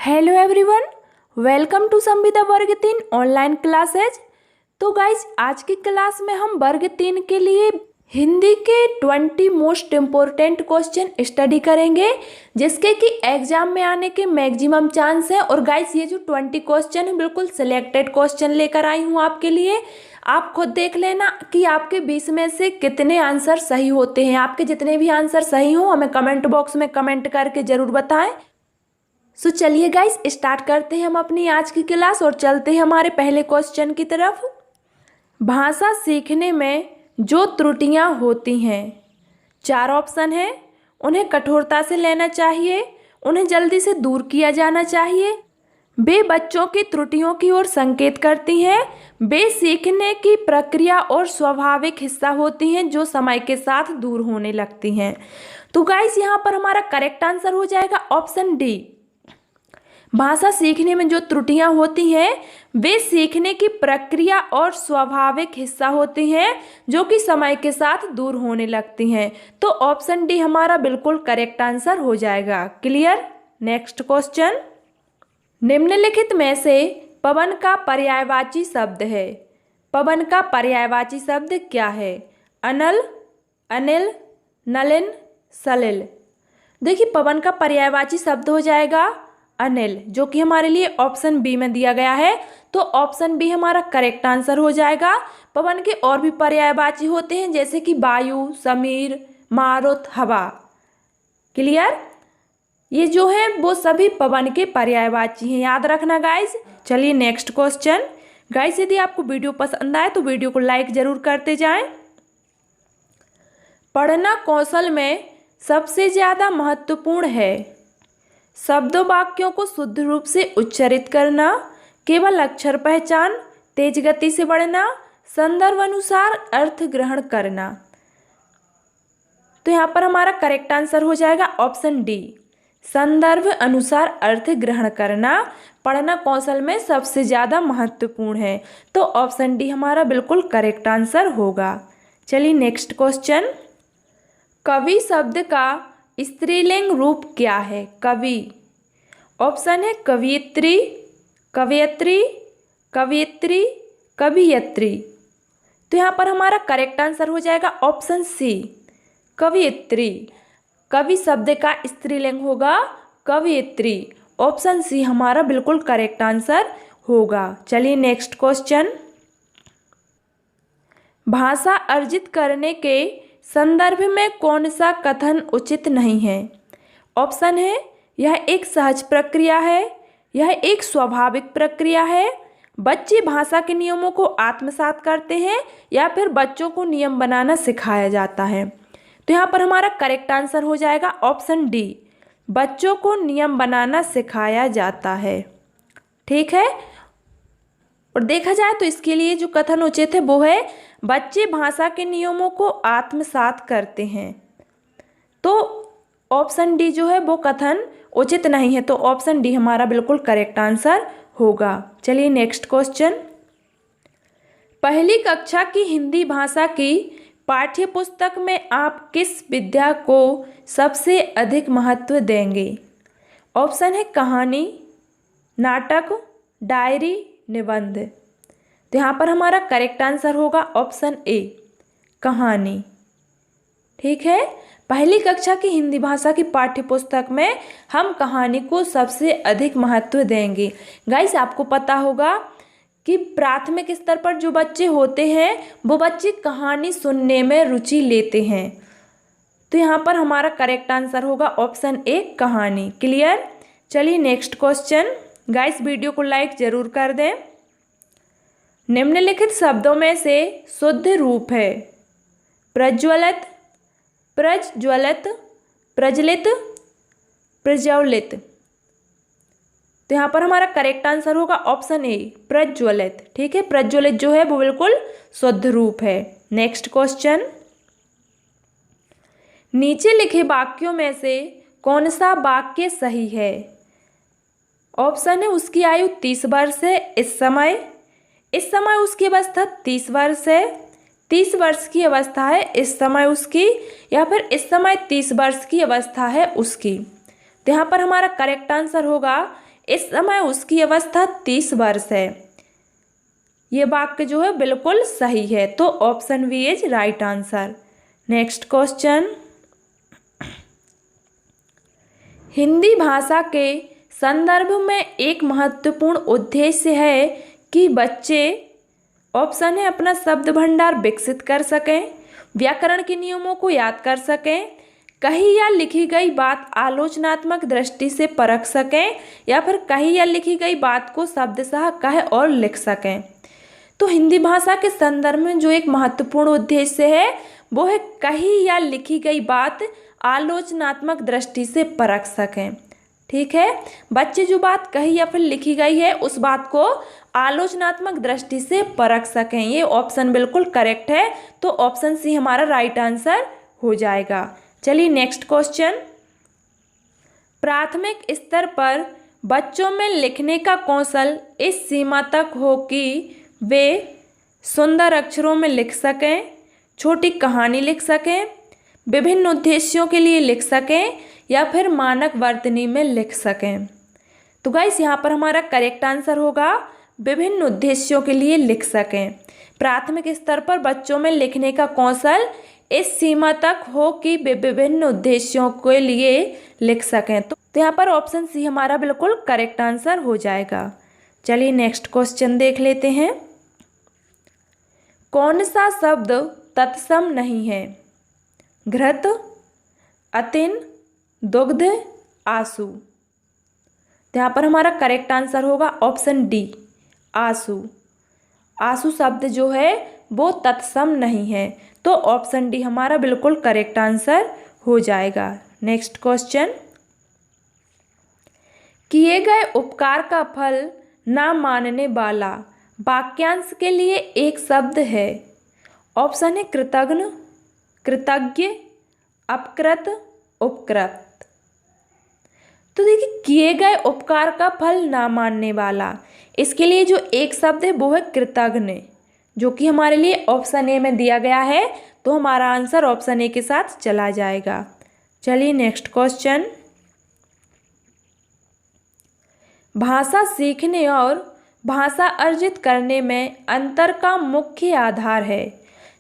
Hello everyone, welcome to संविदा वर्ग 3 online classes. तो गाइज आज की क्लास में हम वर्ग 3 के लिए हिंदी के 20 मोस्ट इम्पोर्टेंट क्वेश्चन स्टडी करेंगे, जिसके कि एग्जाम में आने के मैक्सिमम चांस है। और गाइज ये जो 20 क्वेश्चन है बिल्कुल सिलेक्टेड क्वेश्चन लेकर आई हूँ आपके लिए। आप खुद देख लेना कि आपके 20 में से कितने आंसर सही होते हैं। आपके जितने भी आंसर सही हो हमें कमेंट बॉक्स में कमेंट करके ज़रूर बताएं। सो चलिए गाइस स्टार्ट करते हैं हम अपनी आज की क्लास और चलते हैं हमारे पहले क्वेश्चन की तरफ। भाषा सीखने में जो त्रुटियां होती हैं, 4 ऑप्शन है। उन्हें कठोरता से लेना चाहिए, उन्हें जल्दी से दूर किया जाना चाहिए, वे बच्चों की त्रुटियों की ओर संकेत करती हैं, वे सीखने की प्रक्रिया और स्वाभाविक हिस्सा होती हैं जो समय के साथ दूर होने लगती हैं। तो गाइस यहाँ पर हमारा करेक्ट आंसर हो जाएगा ऑप्शन डी। भाषा सीखने में जो त्रुटियां होती हैं वे सीखने की प्रक्रिया और स्वाभाविक हिस्सा होती हैं जो कि समय के साथ दूर होने लगती हैं। तो ऑप्शन डी हमारा बिल्कुल करेक्ट आंसर हो जाएगा। क्लियर। नेक्स्ट क्वेश्चन, निम्नलिखित में से पवन का पर्यायवाची शब्द है। पवन का पर्यायवाची शब्द क्या है? अनल, अनिल, नलिन, सलिल। देखिए पवन का पर्यायवाची शब्द हो जाएगा अनिल, जो कि हमारे लिए ऑप्शन बी में दिया गया है। तो ऑप्शन बी हमारा करेक्ट आंसर हो जाएगा। पवन के और भी पर्यायवाची होते हैं जैसे कि वायु, समीर, मारुत, हवा। क्लियर। ये जो है वो सभी पवन के पर्यायवाची हैं, याद रखना गाइस। चलिए नेक्स्ट क्वेश्चन। गाइस यदि आपको वीडियो पसंद आए तो वीडियो को लाइक जरूर करते जाएं। पढ़ना कौशल में सबसे ज़्यादा महत्वपूर्ण है शब्दों वाक्यों को शुद्ध रूप से उच्चारित करना, केवल अक्षर पहचान, तेज गति से पढ़ना, संदर्भ अनुसार अर्थ ग्रहण करना। तो यहाँ पर हमारा करेक्ट आंसर हो जाएगा ऑप्शन डी, संदर्भ अनुसार अर्थ ग्रहण करना पढ़ना कौशल में सबसे ज़्यादा महत्वपूर्ण है। तो ऑप्शन डी हमारा बिल्कुल करेक्ट आंसर होगा। चलिए नेक्स्ट क्वेश्चन, कवि शब्द का स्त्रीलिंग रूप क्या है? कवि। ऑप्शन है कवियत्री, कवयत्री, कवियत्री, कवियत्री। तो यहाँ पर हमारा करेक्ट आंसर हो जाएगा ऑप्शन सी, कवियत्री। कवि शब्द का स्त्रीलिंग होगा कवियत्री। ऑप्शन सी हमारा बिल्कुल करेक्ट आंसर होगा। चलिए नेक्स्ट क्वेश्चन, भाषा अर्जित करने के संदर्भ में कौन सा कथन उचित नहीं है? ऑप्शन है यह एक सहज प्रक्रिया है, यह एक स्वाभाविक प्रक्रिया है, बच्चे भाषा के नियमों को आत्मसात करते हैं, या फिर बच्चों को नियम बनाना सिखाया जाता है। तो यहाँ पर हमारा करेक्ट आंसर हो जाएगा ऑप्शन डी, बच्चों को नियम बनाना सिखाया जाता है। ठीक है। और देखा जाए तो इसके लिए जो कथन उचित है वो है बच्चे भाषा के नियमों को आत्मसात करते हैं। तो ऑप्शन डी जो है वो कथन उचित नहीं है। तो ऑप्शन डी हमारा बिल्कुल करेक्ट आंसर होगा। चलिए नेक्स्ट क्वेश्चन, पहली कक्षा की हिंदी भाषा की पाठ्य पुस्तक में आप किस विधा को सबसे अधिक महत्व देंगे? ऑप्शन है कहानी, नाटक, डायरी, निबंध। तो यहाँ पर हमारा करेक्ट आंसर होगा ऑप्शन ए, कहानी। ठीक है। पहली कक्षा की हिंदी भाषा की पाठ्य पुस्तक में हम कहानी को सबसे अधिक महत्व देंगे। गाइस आपको पता होगा कि प्राथमिक स्तर पर जो बच्चे होते हैं वो बच्चे कहानी सुनने में रुचि लेते हैं। तो यहाँ पर हमारा करेक्ट आंसर होगा ऑप्शन ए, कहानी। क्लियर। चलिए नेक्स्ट क्वेश्चन। गाइस वीडियो को लाइक जरूर कर दें। निम्नलिखित शब्दों में से शुद्ध रूप है प्रज्वलित, प्रज्वलित, प्रज्वलित, प्रज्वलित। तो यहाँ पर हमारा करेक्ट आंसर होगा ऑप्शन ए, प्रज्वलित। ठीक है। प्रज्वलित जो है वो बिल्कुल शुद्ध रूप है। नेक्स्ट क्वेश्चन, नीचे लिखे वाक्यों में से कौन सा वाक्य सही है? ऑप्शन है उसकी आयु 30 वर्ष है इस समय उसकी अवस्था 30 वर्ष है, 30 वर्ष की अवस्था है इस समय उसकी, या फिर इस समय 30 वर्ष की अवस्था है उसकी। तो यहाँ पर हमारा करेक्ट आंसर होगा इस समय उसकी अवस्था 30 वर्ष है। ये वाक्य जो है बिल्कुल सही है, तो option B is right answer. Next question, Hindi भाषा के संदर्भ में एक महत्वपूर्ण उद्देश्य है कि बच्चे, ऑप्शन है, अपना शब्द भंडार विकसित कर सकें, व्याकरण के नियमों को याद कर सकें, कही या लिखी गई बात आलोचनात्मक दृष्टि से परख सकें, या फिर कही या लिखी गई बात को शब्दशः कह और लिख सकें। तो हिंदी भाषा के संदर्भ में जो एक महत्वपूर्ण उद्देश्य है वो है कही या लिखी गई बात आलोचनात्मक दृष्टि से परख सकें। ठीक है, बच्चे जो बात कही या फिर लिखी गई है उस बात को आलोचनात्मक दृष्टि से परख सकें। ये ऑप्शन बिल्कुल करेक्ट है, तो ऑप्शन सी हमारा राइट आंसर हो जाएगा। चलिए नेक्स्ट क्वेश्चन, प्राथमिक स्तर पर बच्चों में लिखने का कौशल इस सीमा तक हो कि वे सुंदर अक्षरों में लिख सकें, छोटी कहानी लिख सकें, विभिन्न उद्देश्यों के लिए लिख सकें, या फिर मानक वर्तनी में लिख सकें। तो गाइस यहाँ पर हमारा करेक्ट आंसर होगा विभिन्न उद्देश्यों के लिए लिख सकें। प्राथमिक स्तर पर बच्चों में लिखने का कौशल इस सीमा तक हो कि वे विभिन्न उद्देश्यों के लिए लिख सकें। तो यहाँ पर ऑप्शन सी हमारा बिल्कुल करेक्ट आंसर हो जाएगा। चलिए नेक्स्ट क्वेश्चन देख लेते हैं, कौन सा शब्द तत्सम नहीं है? घृत, अतिन, दुग्ध, आंसू। तो यहाँ पर हमारा करेक्ट आंसर होगा ऑप्शन डी, आंसू। आंसू शब्द जो है वो तत्सम नहीं है, तो ऑप्शन डी हमारा बिल्कुल करेक्ट आंसर हो जाएगा। नेक्स्ट क्वेश्चन, किए गए उपकार का फल ना मानने वाला वाक्यांश के लिए एक शब्द है। ऑप्शन है कृतघ्न, कृतज्ञ, अपकृत, उपकृत। तो देखिए, किए गए उपकार का फल ना मानने वाला, इसके लिए जो एक शब्द है वो है कृतघ्न, जो कि हमारे लिए ऑप्शन ए में दिया गया है, तो हमारा आंसर ऑप्शन ए के साथ चला जाएगा। चलिए नेक्स्ट क्वेश्चन, भाषा सीखने और भाषा अर्जित करने में अंतर का मुख्य आधार है।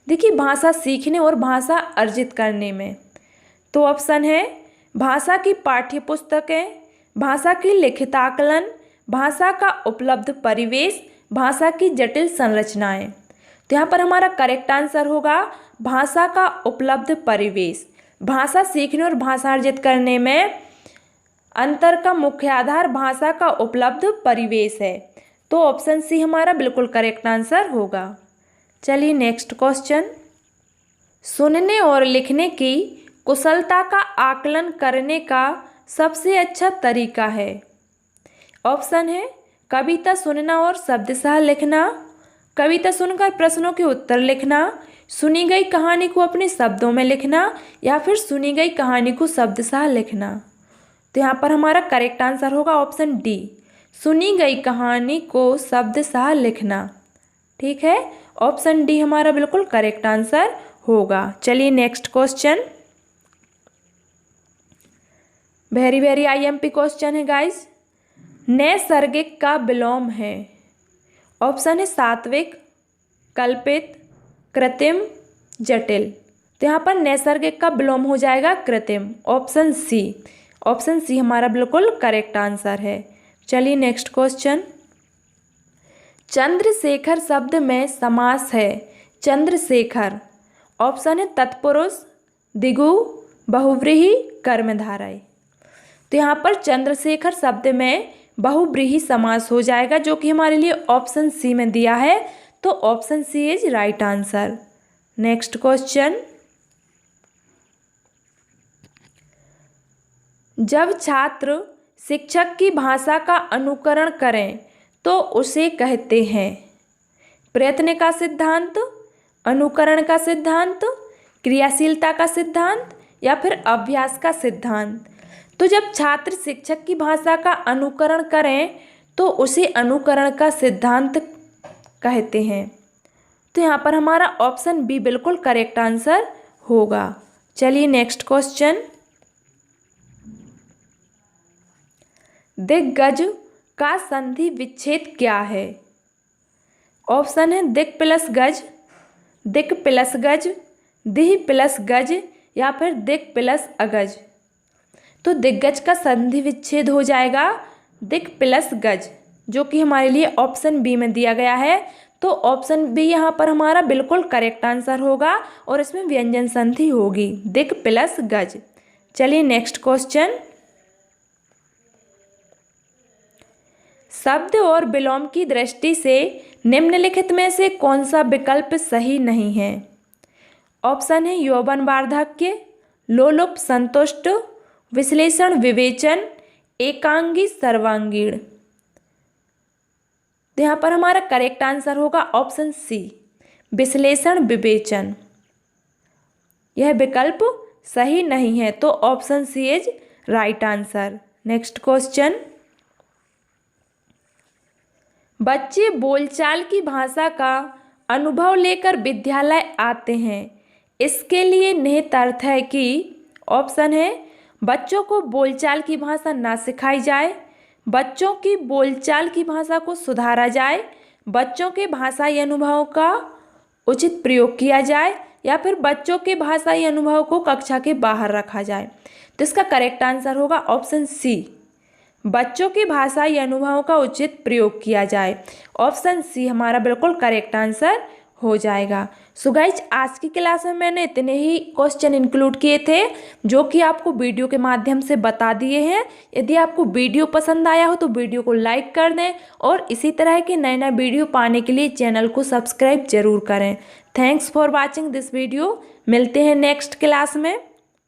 देखिए, भाषा सीखने और भाषा अर्जित करने में, तो ऑप्शन है भाषा की पाठ्य पुस्तकें, भाषा की लिखिताकलन, भाषा का उपलब्ध परिवेश, भाषा की जटिल संरचनाएं। तो यहाँ पर हमारा करेक्ट आंसर होगा भाषा का उपलब्ध परिवेश। भाषा सीखने और भाषा अर्जित करने में अंतर का मुख्य आधार भाषा का उपलब्ध परिवेश है, तो ऑप्शन सी हमारा बिल्कुल करेक्ट आंसर होगा। चलिए नेक्स्ट क्वेश्चन, सुनने और लिखने की कुशलता का आकलन करने का सबसे अच्छा तरीका है। ऑप्शन है कविता सुनना और शब्दशः लिखना, कविता सुनकर प्रश्नों के उत्तर लिखना, सुनी गई कहानी को अपने शब्दों में लिखना, या फिर सुनी गई कहानी को शब्दशः लिखना। तो यहाँ पर हमारा करेक्ट आंसर होगा ऑप्शन डी, सुनी गई कहानी को शब्दशः लिखना। ठीक है, ऑप्शन डी हमारा बिल्कुल करेक्ट आंसर होगा। चलिए next question, very IMP question है गाइस। नैसर्गिक का विलोम है। ऑप्शन है सात्विक, कल्पित, कृत्रिम, जटिल। तो यहाँ पर नैसर्गिक का विलोम हो जाएगा कृत्रिम, ऑप्शन सी। ऑप्शन सी हमारा बिल्कुल करेक्ट आंसर है। चलिए नेक्स्ट क्वेश्चन, चंद्रशेखर शब्द में समास है चंद्रशेखर। ऑप्शन है तत्पुरुष, दिगु, बहुव्रीहि, कर्मधारय। तो यहाँ पर चंद्रशेखर शब्द में बहुव्रीहि समास हो जाएगा, जो कि हमारे लिए ऑप्शन सी में दिया है, तो option C is right answer. Next question, जब छात्र शिक्षक की भाषा का अनुकरण करें तो उसे कहते हैं प्रयत्न का सिद्धांत, अनुकरण का सिद्धांत, क्रियाशीलता का सिद्धांत, या फिर अभ्यास का सिद्धांत। तो जब छात्र शिक्षक की भाषा का अनुकरण करें तो उसे अनुकरण का सिद्धांत कहते हैं। तो यहाँ पर हमारा ऑप्शन बी बिल्कुल करेक्ट आंसर होगा। चलिए नेक्स्ट क्वेश्चन, दिग्गज का संधि विच्छेद क्या है? ऑप्शन है दिक् प्लस गज, दिक् प्लस गज, दिह प्लस गज या फिर दिक् प्लस अगज। तो दिग्गज का संधि विच्छेद हो जाएगा दिक् प्लस गज, जो कि हमारे लिए ऑप्शन बी में दिया गया है। तो ऑप्शन बी यहाँ पर हमारा बिल्कुल करेक्ट आंसर होगा और इसमें व्यंजन संधि होगी दिक् प्लस गज। चलिए नेक्स्ट क्वेश्चन। शब्द और विलोम की दृष्टि से निम्नलिखित में से कौन सा विकल्प सही नहीं है? ऑप्शन है यौवन वार्धक्य, लोलुप संतुष्ट, विश्लेषण विवेचन, एकांगी सर्वांगीण। तो यहाँ पर हमारा करेक्ट आंसर होगा ऑप्शन सी, विश्लेषण विवेचन। यह विकल्प सही नहीं है, तो option C is right answer. Next question. बच्चे बोलचाल की भाषा का अनुभव लेकर विद्यालय आते हैं, इसके लिए निहित अर्थ है कि ऑप्शन है बच्चों को बोलचाल की भाषा ना सिखाई जाए, बच्चों की बोलचाल की भाषा को सुधारा जाए, बच्चों के भाषाई अनुभव का उचित प्रयोग किया जाए या फिर बच्चों के भाषाई अनुभव को कक्षा के बाहर रखा जाए। तो इसका करेक्ट आंसर होगा ऑप्शन सी, बच्चों के भाषाई अनुभव का उचित प्रयोग किया जाए। ऑप्शन सी हमारा बिल्कुल करेक्ट आंसर हो जाएगा। सो गाइज आज की क्लास में मैंने इतने ही क्वेश्चन इंक्लूड किए थे जो कि आपको वीडियो के माध्यम से बता दिए हैं। यदि आपको वीडियो पसंद आया हो तो वीडियो को लाइक कर दें और इसी तरह के नए नए वीडियो पाने के लिए चैनल को सब्सक्राइब जरूर करें। Thanks for watching this video. मिलते हैं नेक्स्ट क्लास में।